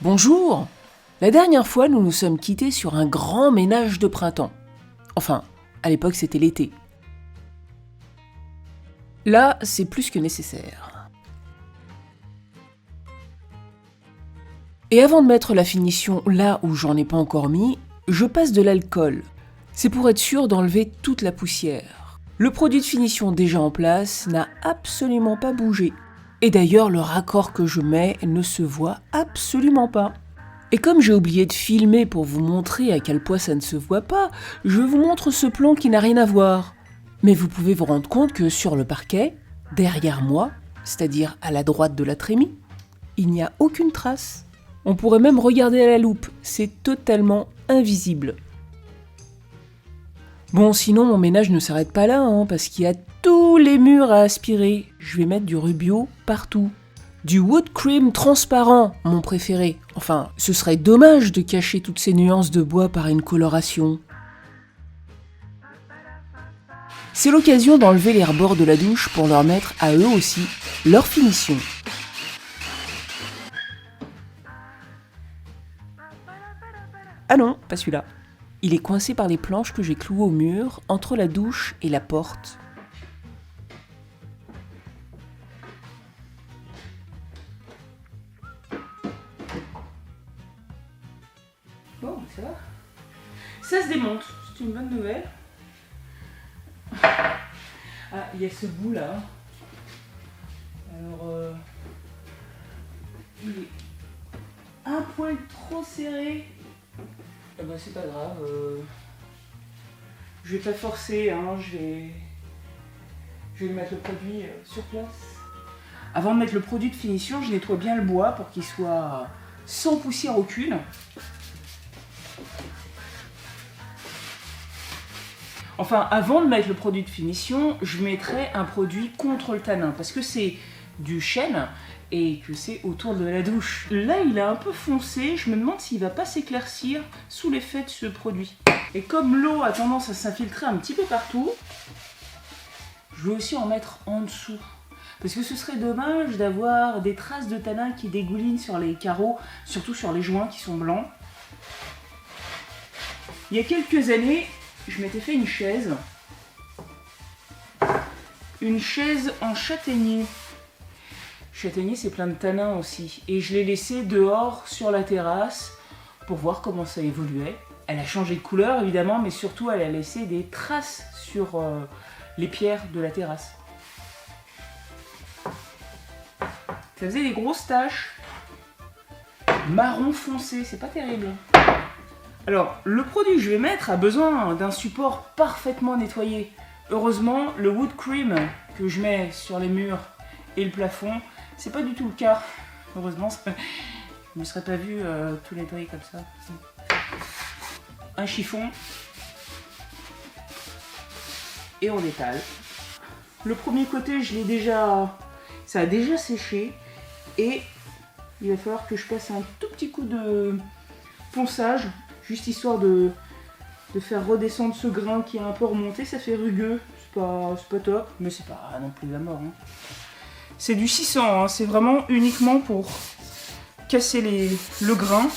Bonjour! La dernière fois, nous nous sommes quittés sur un grand ménage de printemps. Enfin, à l'époque, c'était l'été. Là, c'est plus que nécessaire. Et avant de mettre la finition là où j'en ai pas encore mis, je passe de l'alcool. C'est pour être sûr d'enlever toute la poussière. Le produit de finition déjà en place n'a absolument pas bougé. Et d'ailleurs, le raccord que je mets ne se voit absolument pas. Et comme j'ai oublié de filmer pour vous montrer à quel point ça ne se voit pas, je vous montre ce plan qui n'a rien à voir. Mais vous pouvez vous rendre compte que sur le parquet, derrière moi, c'est-à-dire à la droite de la trémie, il n'y a aucune trace. On pourrait même regarder à la loupe, c'est totalement invisible. Bon, sinon mon ménage ne s'arrête pas là, parce qu'il y a tous les murs à aspirer. Je vais mettre du Rubio partout. Du wood cream transparent, mon préféré. Enfin, ce serait dommage de cacher toutes ces nuances de bois par une coloration. C'est l'occasion d'enlever les rebords de la douche pour leur mettre à eux aussi leur finition. Ah non, pas celui-là. Il est coincé par les planches que j'ai clouées au mur, entre la douche et la porte. Bon, ça va. Ça se démonte, c'est une bonne nouvelle. Ah, il y a ce bout là. Alors, il est un poil trop serré. Eh ben, c'est pas grave. Je vais pas forcer, je vais lui mettre le produit sur place. Avant de mettre le produit de finition, je nettoie bien le bois pour qu'il soit sans poussière aucune. Enfin, avant de mettre le produit de finition, je mettrai un produit contre le tanin, parce que c'est du chêne et que c'est autour de la douche. Là, il est un peu foncé, je me demande s'il va pas s'éclaircir sous l'effet de ce produit. Et comme l'eau a tendance à s'infiltrer un petit peu partout, je vais aussi en mettre en dessous. Parce que ce serait dommage d'avoir des traces de tanin qui dégoulinent sur les carreaux, surtout sur les joints qui sont blancs. Il y a quelques années, je m'étais fait une chaise en châtaignier. Châtaignier, c'est plein de tanin aussi. Et je l'ai laissée dehors sur la terrasse pour voir comment ça évoluait. Elle a changé de couleur évidemment, mais surtout elle a laissé des traces sur les pierres de la terrasse. Ça faisait des grosses taches marron foncé, c'est pas terrible. Alors, le produit que je vais mettre a besoin d'un support parfaitement nettoyé. Heureusement, le wood cream que je mets sur les murs et le plafond, c'est pas du tout le cas. Heureusement, je ne me serais pas vu tout nettoyer comme ça. Un chiffon et on étale. Le premier côté, ça a déjà séché et il va falloir que je passe un tout petit coup de ponçage. Juste histoire de faire redescendre ce grain qui est un peu remonté, ça fait rugueux, c'est pas top, mais c'est pas non plus la mort. C'est du 600, c'est vraiment uniquement pour casser le grain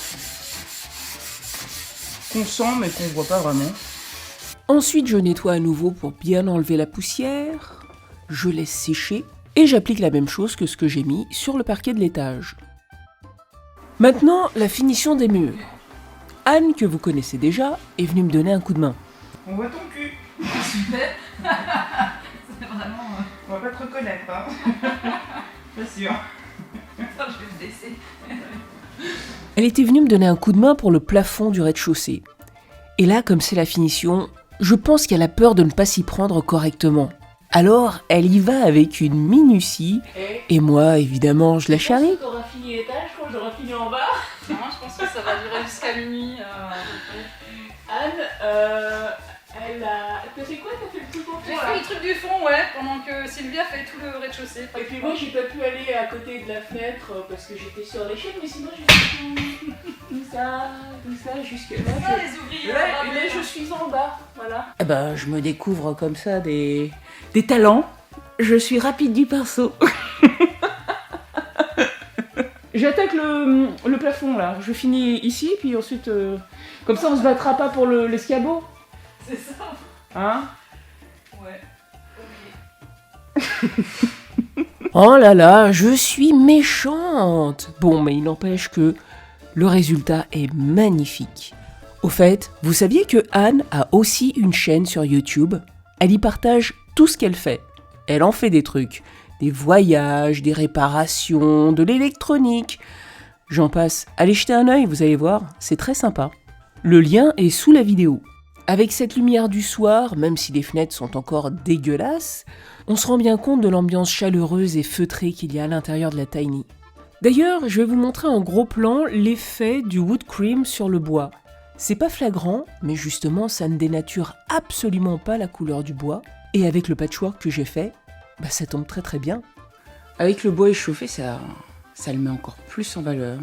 qu'on sent mais qu'on voit pas vraiment. Ensuite, je nettoie à nouveau pour bien enlever la poussière, je laisse sécher et j'applique la même chose que ce que j'ai mis sur le parquet de l'étage. Maintenant, la finition des murs. Anne, que vous connaissez déjà, est venue me donner un coup de main. On voit ton cul. Super. C'est vraiment... On va pas te reconnaître, hein. Pas sûr. Attends, je vais me baisser. Elle était venue me donner un coup de main pour le plafond du rez-de-chaussée. Et là, comme c'est la finition, je pense qu'elle a peur de ne pas s'y prendre correctement. Alors, elle y va avec une minutie, et moi, évidemment, je la charrie. Tu auras fini l'étage, je crois que j'aurai fini en bas. Non, je pense que ça va durer jusqu'à minuit. Anne, elle a... T'as fait quoi? T'as fait le truc au fond? J'ai fait le truc du fond, ouais, pendant que Sylvia fait tout le rez-de-chaussée. Et puis moi, j'ai pas pu aller à côté de la fenêtre parce que j'étais sur l'échelle, mais sinon j'ai fait tout ça, jusque là. Ah, les ouvriers. Et là, je suis en bas, voilà. Eh ben, je me découvre comme ça des talents. Je suis rapide du pinceau. j'attaque le plafond là. Je finis ici, puis ensuite, comme ça on se battra pas pour l'escabeau. C'est ça. Hein? Ouais. Oh là là, je suis méchante. Bon, mais il n'empêche que le résultat est magnifique. Au fait, vous saviez que Anne a aussi une chaîne sur YouTube? Elle y partage tout ce qu'elle fait. Elle en fait des trucs. Des voyages, des réparations, de l'électronique. J'en passe. Allez jeter un œil, vous allez voir, c'est très sympa. Le lien est sous la vidéo. Avec cette lumière du soir, même si les fenêtres sont encore dégueulasses, on se rend bien compte de l'ambiance chaleureuse et feutrée qu'il y a à l'intérieur de la Tiny. D'ailleurs, je vais vous montrer en gros plan l'effet du wood cream sur le bois. C'est pas flagrant, mais justement ça ne dénature absolument pas la couleur du bois. Et avec le patchwork que j'ai fait, ça tombe très très bien. Avec le bois échauffé, ça le met encore plus en valeur.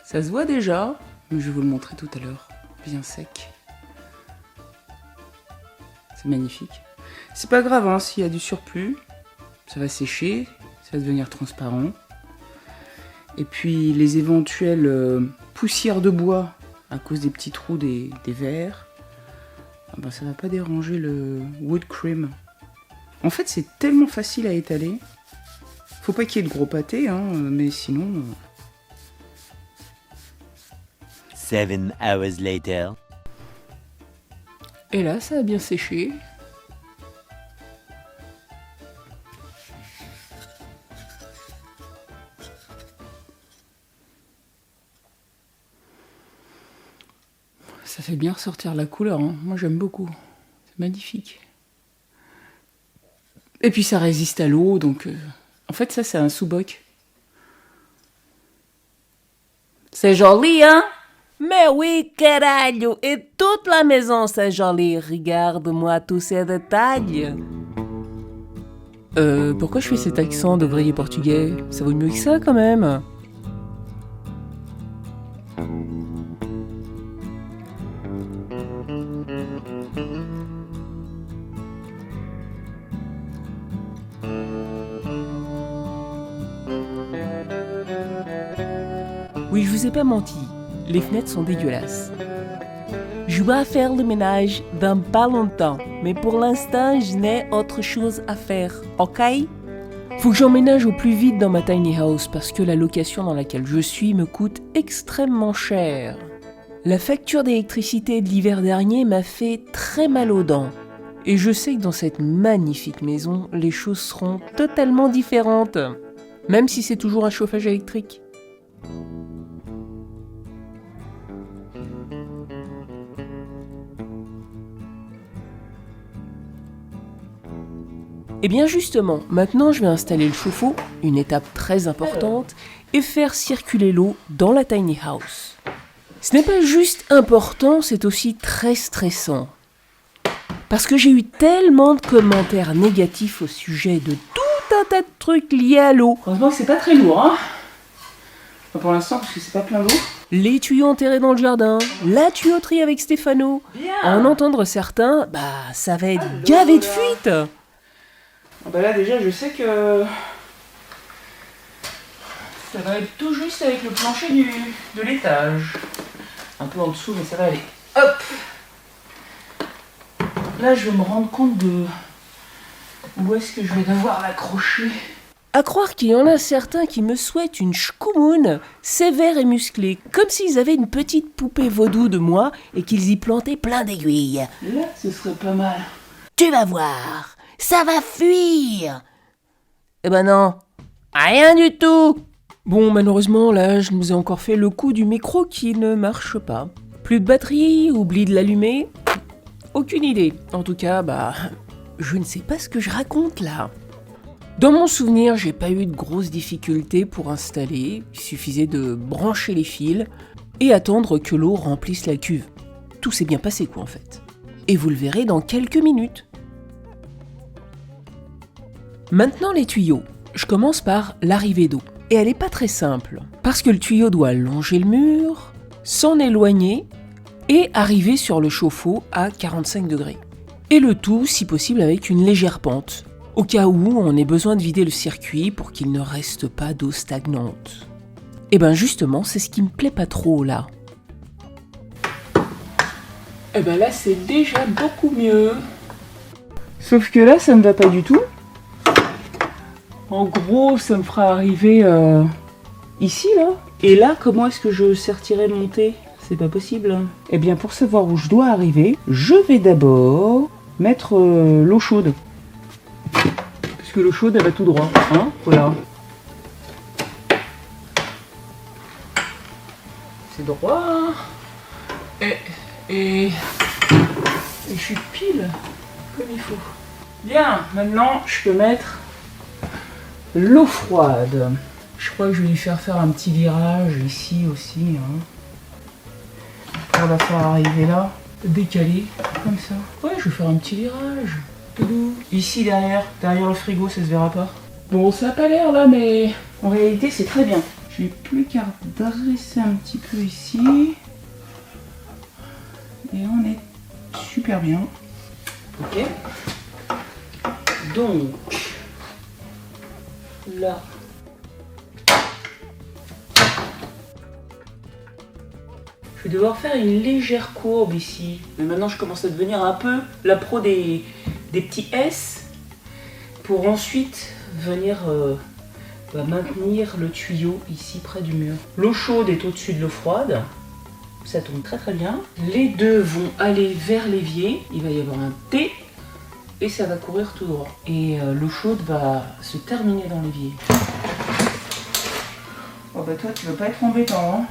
Ça se voit déjà, mais je vais vous le montrer tout à l'heure, bien sec. C'est magnifique. C'est pas grave hein, s'il y a du surplus, ça va sécher, ça va devenir transparent. Et puis les éventuelles poussières de bois à cause des petits trous des verres, ça va pas déranger le wood cream. En fait c'est tellement facile à étaler, faut pas qu'il y ait de gros pâtés, hein, mais sinon... 7 hours later. Et là, ça a bien séché. Ça fait bien ressortir la couleur, hein. Moi j'aime beaucoup. C'est magnifique. Et puis ça résiste à l'eau, donc... En fait, ça c'est un sous-boc. C'est joli, hein? Mais oui, caralho! Et toute la maison, c'est joli. Regarde-moi tous ces détails. Pourquoi je fais cet accent d'ouvrier portugais? Ça vaut mieux que ça, quand même. Oui, je vous ai pas menti. Les fenêtres sont dégueulasses. Je dois faire le ménage dans pas longtemps, mais pour l'instant, je n'ai autre chose à faire, ok? Faut que j'emménage au plus vite dans ma tiny house parce que la location dans laquelle je suis me coûte extrêmement cher. La facture d'électricité de l'hiver dernier m'a fait très mal aux dents. Et je sais que dans cette magnifique maison, les choses seront totalement différentes, même si c'est toujours un chauffage électrique. Et bien justement, maintenant je vais installer le chauffe-eau, une étape très importante, et faire circuler l'eau dans la tiny house. Ce n'est pas juste important, c'est aussi très stressant. Parce que j'ai eu tellement de commentaires négatifs au sujet de tout un tas de trucs liés à l'eau. Heureusement que c'est pas très lourd, hein. Pas pour l'instant, parce que c'est pas plein d'eau. Les tuyaux enterrés dans le jardin, la tuyauterie avec Stéphano. Bien. En entendre certains, ça va être gavé de fuite. Là déjà je sais que ça va être tout juste avec le plancher de l'étage. Un peu en dessous mais ça va aller. Hop. Là je vais me rendre compte de où est-ce que je vais devoir l'accrocher. À croire qu'il y en a certains qui me souhaitent une shkoumoun sévère et musclée, comme s'ils avaient une petite poupée vaudou de moi et qu'ils y plantaient plein d'aiguilles. Là ce serait pas mal. Tu vas voir. Ça va fuir! Eh ben non, rien du tout! Bon, malheureusement, là, je nous ai encore fait le coup du micro qui ne marche pas. Plus de batterie, oublie de l'allumer. Aucune idée. En tout cas, je ne sais pas ce que je raconte là. Dans mon souvenir, j'ai pas eu de grosses difficultés pour installer. Il suffisait de brancher les fils et attendre que l'eau remplisse la cuve. Tout s'est bien passé, quoi, en fait. Et vous le verrez dans quelques minutes. Maintenant les tuyaux. Je commence par l'arrivée d'eau. Et elle n'est pas très simple. Parce que le tuyau doit longer le mur, s'en éloigner et arriver sur le chauffe-eau à 45 degrés. Et le tout, si possible, avec une légère pente. au cas où on ait besoin de vider le circuit pour qu'il ne reste pas d'eau stagnante. Et ben justement, c'est ce qui me plaît pas trop là. Et ben là, c'est déjà beaucoup mieux. Sauf que là, ça ne va pas du tout. En gros, ça me fera arriver ici, là. Et là, comment est-ce que je sertirai mon thé? C'est pas possible. Eh bien, pour savoir où je dois arriver, je vais d'abord mettre l'eau chaude. Puisque l'eau chaude, elle va tout droit. Hein, voilà. C'est droit. Et je suis pile comme il faut. Bien, maintenant, je peux mettre l'eau froide. Je crois que je vais lui faire un petit virage ici aussi. Hein. On va faire arriver là, décaler, comme ça. Ouais, je vais faire un petit virage. Tout doux. Ici derrière le frigo, ça se verra pas. Bon, ça a pas l'air là, mais en réalité, c'est très bien. J'ai plus qu'à dresser un petit peu ici. Et on est super bien. Ok. Donc, là. Je vais devoir faire une légère courbe ici. Mais maintenant, je commence à devenir un peu la pro des petits S. Pour ensuite venir maintenir le tuyau ici près du mur. L'eau chaude est au-dessus de l'eau froide. Ça tombe très très bien. Les deux vont aller vers l'évier. Il va y avoir un T. Et ça va courir tout droit. Et l'eau chaude va se terminer dans l'évier. Oh bah toi, tu veux pas être embêtant, hein?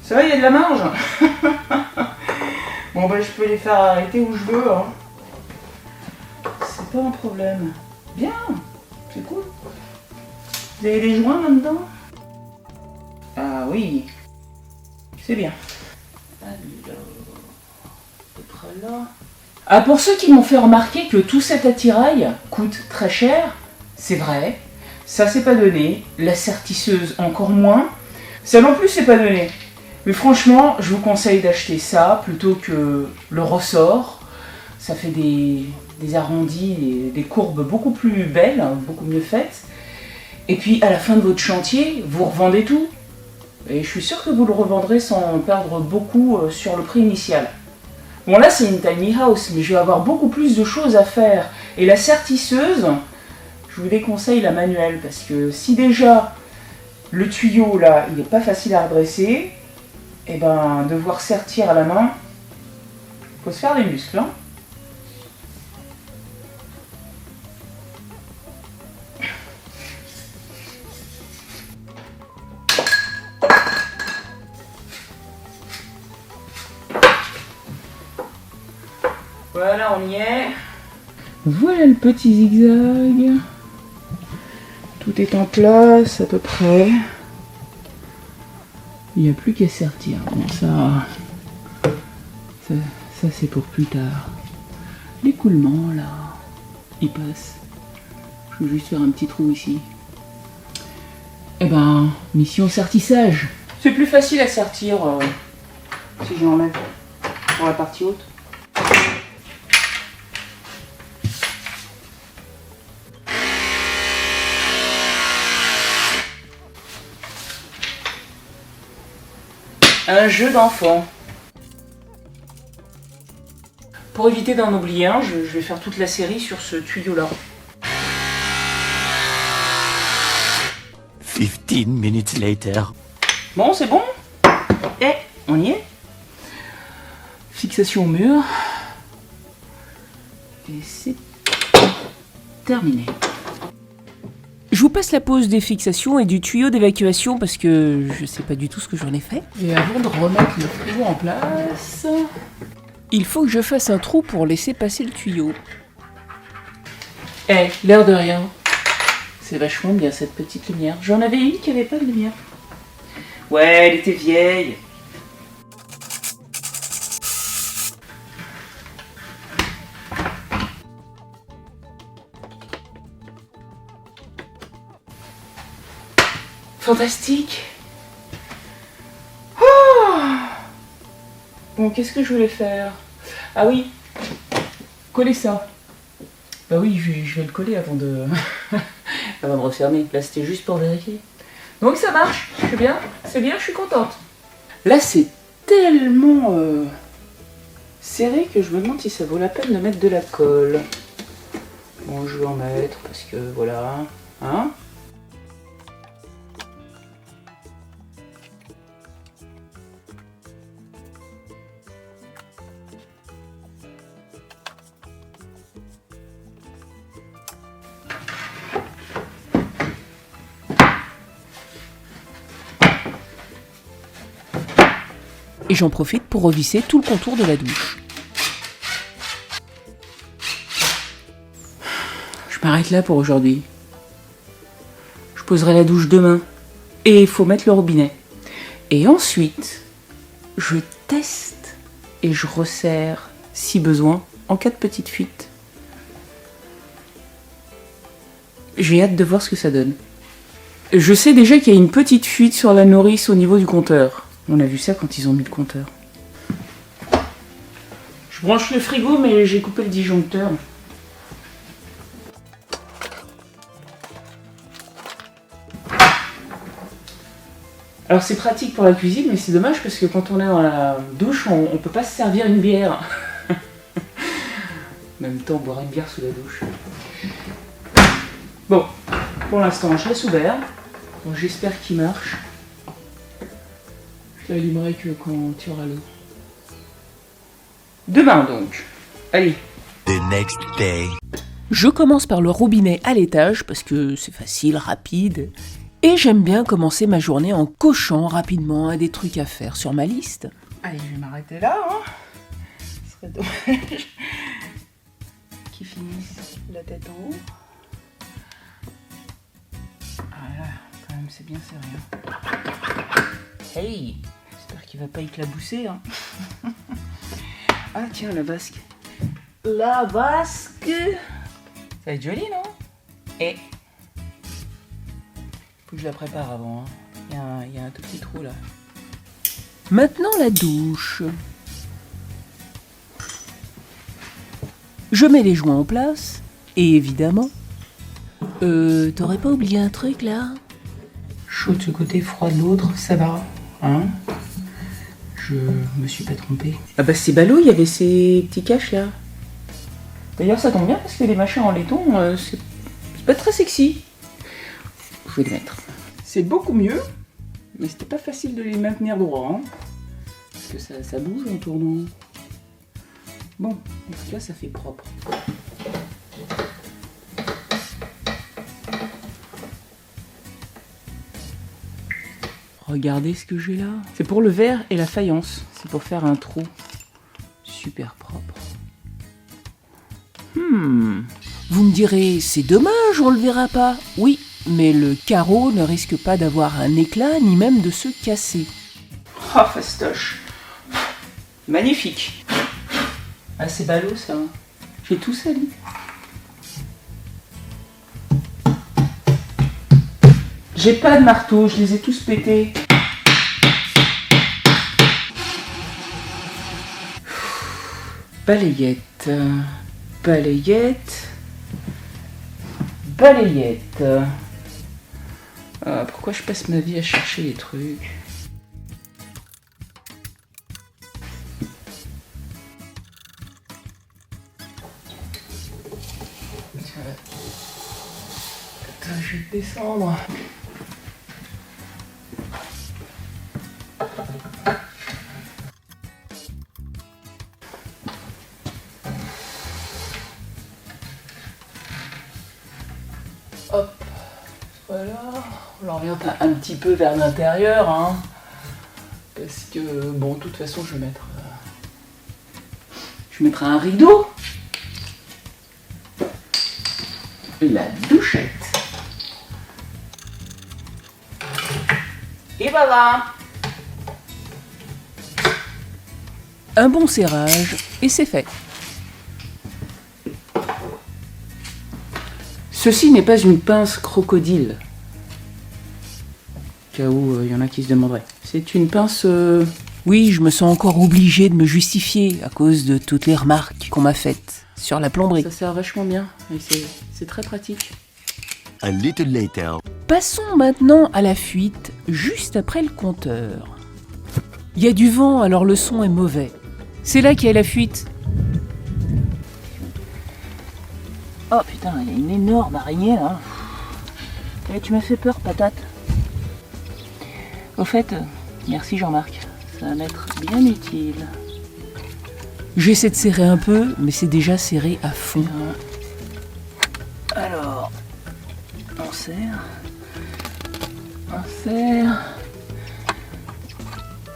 Ça va, il y a de la marge. Bon bah je peux les faire arrêter où je veux, hein. C'est pas un problème. Bien, c'est cool. Vous avez des joints là-dedans? Ah oui, c'est bien. Alors, à peu près là. Ah, pour ceux qui m'ont fait remarquer que tout cet attirail coûte très cher, c'est vrai, ça c'est pas donné, la sertisseuse encore moins, ça non plus c'est pas donné. Mais franchement, je vous conseille d'acheter ça plutôt que le ressort. Ça fait des arrondis, des courbes beaucoup plus belles, beaucoup mieux faites. Et puis à la fin de votre chantier, vous revendez tout. Et je suis sûre que vous le revendrez sans perdre beaucoup sur le prix initial. Bon là c'est une tiny house, mais je vais avoir beaucoup plus de choses à faire. Et la sertisseuse, je vous déconseille la manuelle, parce que si déjà le tuyau là, il n'est pas facile à redresser, et ben devoir sertir à la main, faut se faire des muscles. Hein. Voilà, on y est. Voilà le petit zigzag. Tout est en place à peu près. Il n'y a plus qu'à sertir. Bon, ça c'est pour plus tard. L'écoulement là, il passe. Je vais juste faire un petit trou ici. Eh ben, mission sertissage. C'est plus facile à sertir si j'enlève pour la partie haute. Un jeu d'enfant. Pour éviter d'en oublier un, je vais faire toute la série sur ce tuyau-là. 15 minutes later. Bon, c'est bon? Et on y est. Fixation au mur. Et c'est terminé. Je vous passe la pause des fixations et du tuyau d'évacuation parce que je sais pas du tout ce que j'en ai fait. Et avant de remettre le frigo en place, il faut que je fasse un trou pour laisser passer le tuyau. Eh, l'air de rien. C'est vachement bien cette petite lumière. J'en avais une qui avait pas de lumière. Ouais, elle était vieille. Fantastique. Oh bon, qu'est-ce que je voulais faire? Ah oui, coller ça. Bah oui, je vais le coller avant de... avant de refermer. Là, c'était juste pour vérifier. Donc ça marche, c'est bien, je suis contente. Là, c'est tellement serré que je me demande si ça vaut la peine de mettre de la colle. Bon, je vais en mettre parce que voilà, hein. Et j'en profite pour revisser tout le contour de la douche. Je m'arrête là pour aujourd'hui. Je poserai la douche demain. Et il faut mettre le robinet. Et ensuite, je teste et je resserre, si besoin, en cas de petite fuite. J'ai hâte de voir ce que ça donne. Je sais déjà qu'il y a une petite fuite sur la nourrice au niveau du compteur. On a vu ça quand ils ont mis le compteur. Je branche le frigo, mais j'ai coupé le disjoncteur. Alors c'est pratique pour la cuisine, mais c'est dommage parce que quand on est dans la douche, on peut pas se servir une bière. En même temps, boire une bière sous la douche. Bon, pour l'instant, je laisse ouvert. Donc, j'espère qu'il marche. Je l'allumerai que quand il y aura l'eau. Demain donc. Allez. The next day. Je commence par le robinet à l'étage parce que c'est facile, rapide. Et j'aime bien commencer ma journée en cochant rapidement des trucs à faire sur ma liste. Allez, je vais m'arrêter là. Ce serait dommage qu'ils finissent la tête en haut. Ah là, quand même, c'est bien serré. Hey, j'espère qu'il va pas éclabousser. Hein. Ah tiens, la vasque. La vasque. Ça va être joli, non? Et faut que je la prépare avant. Hein. Il y a un tout petit trou là. Maintenant la douche. Je mets les joints en place. Et évidemment... t'aurais pas oublié un truc là? Chaud de ce côté, froid de l'autre, ça va. Hein? Je me suis pas trompée. Ah bah c'est ballot, il y avait ces petits caches là. D'ailleurs ça tombe bien parce que les machins en laiton, c'est pas très sexy. Je vais les mettre. C'est beaucoup mieux, mais c'était pas facile de les maintenir droit. Hein, parce que ça bouge en tournant. Bon, en tout cas ça fait propre. Regardez ce que j'ai là. C'est pour le verre et la faïence. C'est pour faire un trou. Super propre. Vous me direz, c'est dommage, on le verra pas. Oui, mais le carreau ne risque pas d'avoir un éclat, ni même de se casser. Oh, fastoche. Magnifique. Ah, c'est ballot, ça. Hein. J'ai tout sali. J'ai pas de marteau, je les ai tous pétés. Balayette. Balayette. Balayette. Pourquoi je passe ma vie à chercher les trucs? Attends, je vais descendre. Hop, voilà, on l'oriente un petit peu vers l'intérieur, hein, parce que, bon, de toute façon, je vais mettre un rideau, la douchette, et voilà. Un bon serrage, et c'est fait. Ceci n'est pas une pince crocodile. Au cas où il y en a qui se demanderaient. C'est une pince... Oui, je me sens encore obligée de me justifier à cause de toutes les remarques qu'on m'a faites. sur la plomberie. Ça sert vachement bien et c'est très pratique. A little later. Passons maintenant à la fuite, juste après le compteur. Il y a du vent, alors le son est mauvais. C'est là qu'il y a la fuite. Oh putain, il y a une énorme araignée là. Et tu m'as fait peur, patate. Au fait, merci Jean-Marc, ça va m'être bien utile. J'essaie de serrer un peu, mais c'est déjà serré à fond. Alors, on serre. On serre.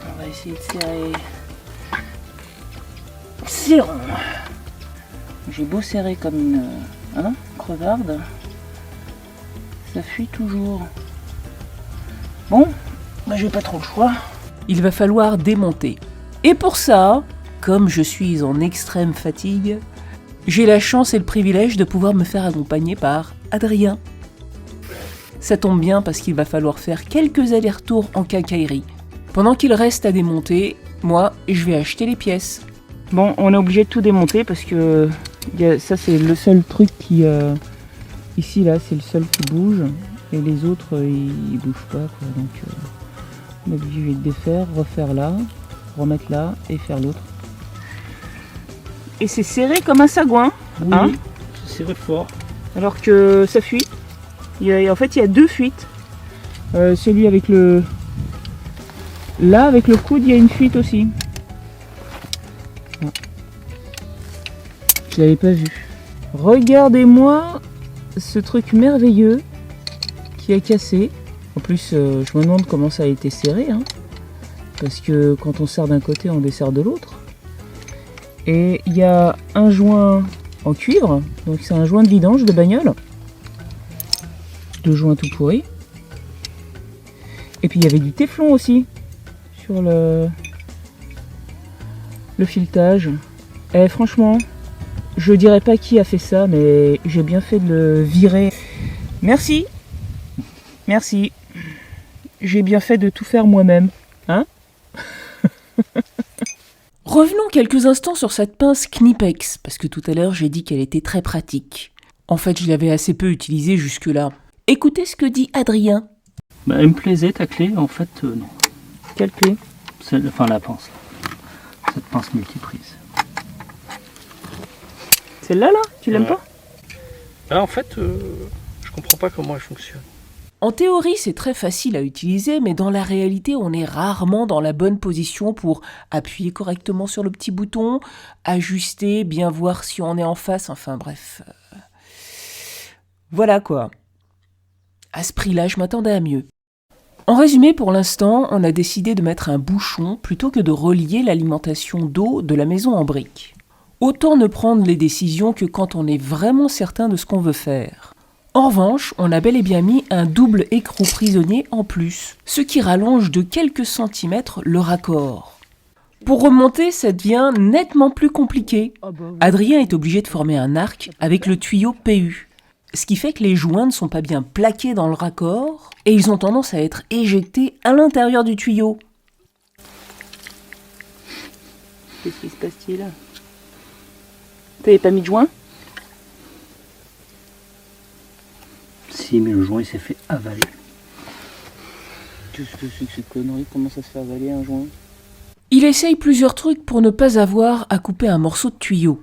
On va essayer de serrer. Serrons. J'ai beau serrer comme une crevarde, ça fuit toujours. Bon, bah j'ai pas trop le choix. Il va falloir démonter. Et pour ça, comme je suis en extrême fatigue, j'ai la chance et le privilège de pouvoir me faire accompagner par Adrien. Ça tombe bien parce qu'il va falloir faire quelques allers-retours en quincaillerie. Pendant qu'il reste à démonter, moi, je vais acheter les pièces. Bon, on est obligé de tout démonter parce que ça c'est le seul truc qui... ici, là, c'est le seul qui bouge. Et les autres, ils bougent pas, quoi. Donc, on est obligé de défaire, refaire là, remettre là et faire l'autre. Et c'est serré comme un sagouin. Oui, hein, c'est serré fort. alors que ça fuit. En fait, il y a deux fuites. Celui avec le... Là, avec le coude, il y a une fuite aussi. Je l'avais pas vu. Regardez-moi ce truc merveilleux qui a cassé. En plus, je me demande comment ça a été serré. Hein, parce que quand on serre d'un côté, on desserre de l'autre. Et il y a un joint en cuivre. Donc c'est un joint de vidange de bagnole. Deux joints tout pourris. Et puis il y avait du téflon aussi sur le filetage. Et franchement, je dirais pas qui a fait ça, mais j'ai bien fait de le virer. Merci. Merci. J'ai bien fait de tout faire moi-même. Hein? Revenons quelques instants sur cette pince Knipex, parce que tout à l'heure j'ai dit qu'elle était très pratique. En fait, je l'avais assez peu utilisée jusque-là. Écoutez ce que dit Adrien. Bah, elle me plaisait ta clé, en fait, non. Quelle clé? Enfin, la pince. Cette pince multiprise. Celle-là, là? Tu l'aimes pas? Ah, en fait, je comprends pas comment elle fonctionne. En théorie, c'est très facile à utiliser, mais dans la réalité, on est rarement dans la bonne position pour appuyer correctement sur le petit bouton, ajuster, bien voir si on est en face, enfin bref. Voilà quoi. À ce prix-là, je m'attendais à mieux. En résumé, pour l'instant, on a décidé de mettre un bouchon plutôt que de relier l'alimentation d'eau de la maison en briques. Autant ne prendre les décisions que quand on est vraiment certain de ce qu'on veut faire. En revanche, on a bel et bien mis un double écrou prisonnier en plus, ce qui rallonge de quelques centimètres le raccord. Pour remonter, ça devient nettement plus compliqué. Adrien est obligé de former un arc avec le tuyau PU, ce qui fait que les joints ne sont pas bien plaqués dans le raccord et ils ont tendance à être éjectés à l'intérieur du tuyau. Qu'est-ce qui se passe-t-il? T'avais pas mis de joint? Si, mais le joint il s'est fait avaler. Qu'est-ce que c'est que cette connerie? Comment ça se fait avaler un joint? Il essaye plusieurs trucs pour ne pas avoir à couper un morceau de tuyau.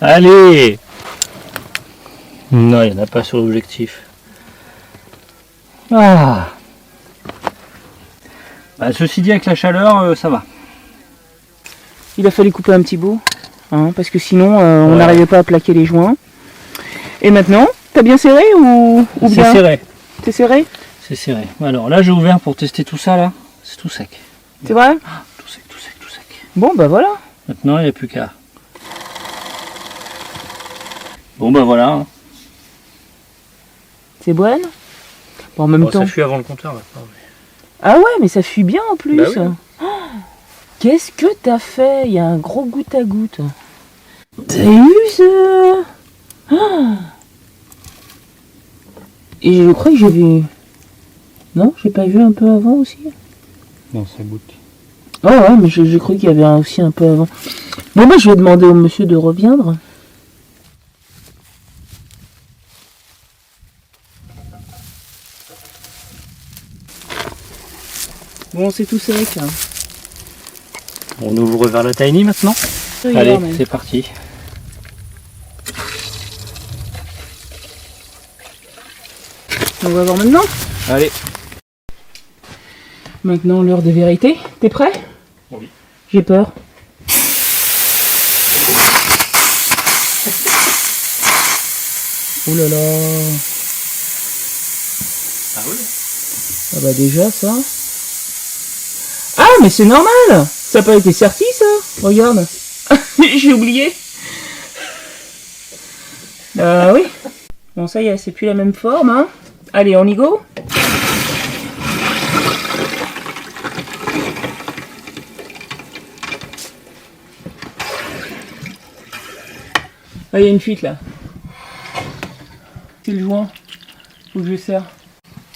Allez! Non, il n'y en a pas sur l'objectif. Ah! Bah, ceci dit, avec la chaleur, ça va. Il a fallu couper un petit bout, hein, parce que sinon on n'arrivait pas à plaquer les joints. Et maintenant, t'as bien serré ou bien? C'est serré. C'est serré? C'est serré. Alors là, j'ai ouvert pour tester tout ça, là. C'est tout sec. C'est vrai? Tout sec, tout sec, tout sec. Bon, bah voilà. Maintenant, il n'y a plus qu'à... Bon, bah voilà. Hein. C'est bonne? Bon, en même temps... Ça fuit avant le compteur, maintenant. Mais... Ah ouais, mais ça fuit bien en plus. Bah oui. Oh, qu'est-ce que t'as fait? Il y a un gros goutte à goutte. T'as eu ça? Oh. Et je crois que j'ai vu... Non, j'ai pas vu un peu avant aussi? dans sa boutique. Oh ouais, mais j'ai cru qu'il y avait aussi un peu avant. Bon, bah je vais demander au monsieur de reviendre. Bon, c'est tout sec. Hein. On ouvre vers la tiny maintenant. Allez, c'est parti. On va voir maintenant. Allez. Maintenant, l'heure de vérité. T'es prêt? Oui. J'ai peur. Oh là là. Ah oui. Ah bah déjà ça. Ah mais c'est normal. Ça n'a pas été serti ça. Regarde. J'ai oublié. Ah oui. Bon ça y est, c'est plus la même forme hein. Allez, on y go. Ah, il y a une fuite là. C'est le joint. Faut que je serre.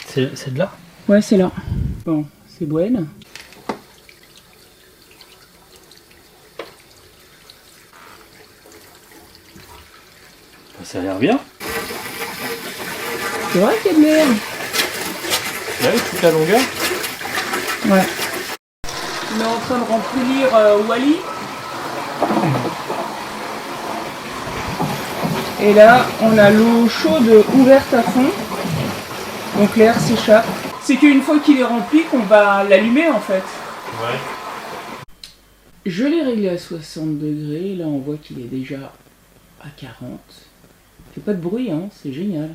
C'est de là? Ouais, c'est là. Bon, c'est bonne. Ça a l'air bien. C'est vrai qu'il y a de l'air. Là, toute la longueur. Ouais. On est en train de remplir Wally. Et là, on a l'eau chaude ouverte à fond. Donc l'air s'échappe. C'est qu'une fois qu'il est rempli qu'on va l'allumer en fait. Ouais. Je l'ai réglé à 60 degrés. Là, on voit qu'il est déjà à 40. Fait pas de bruit, hein, c'est génial.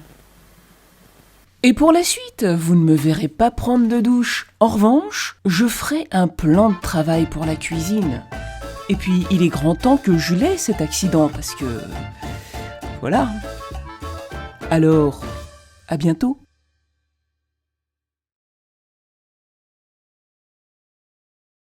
Et pour la suite, vous ne me verrez pas prendre de douche. En revanche, je ferai un plan de travail pour la cuisine. Et puis, il est grand temps que je l'ai cet accident, parce que... Voilà. Alors, à bientôt.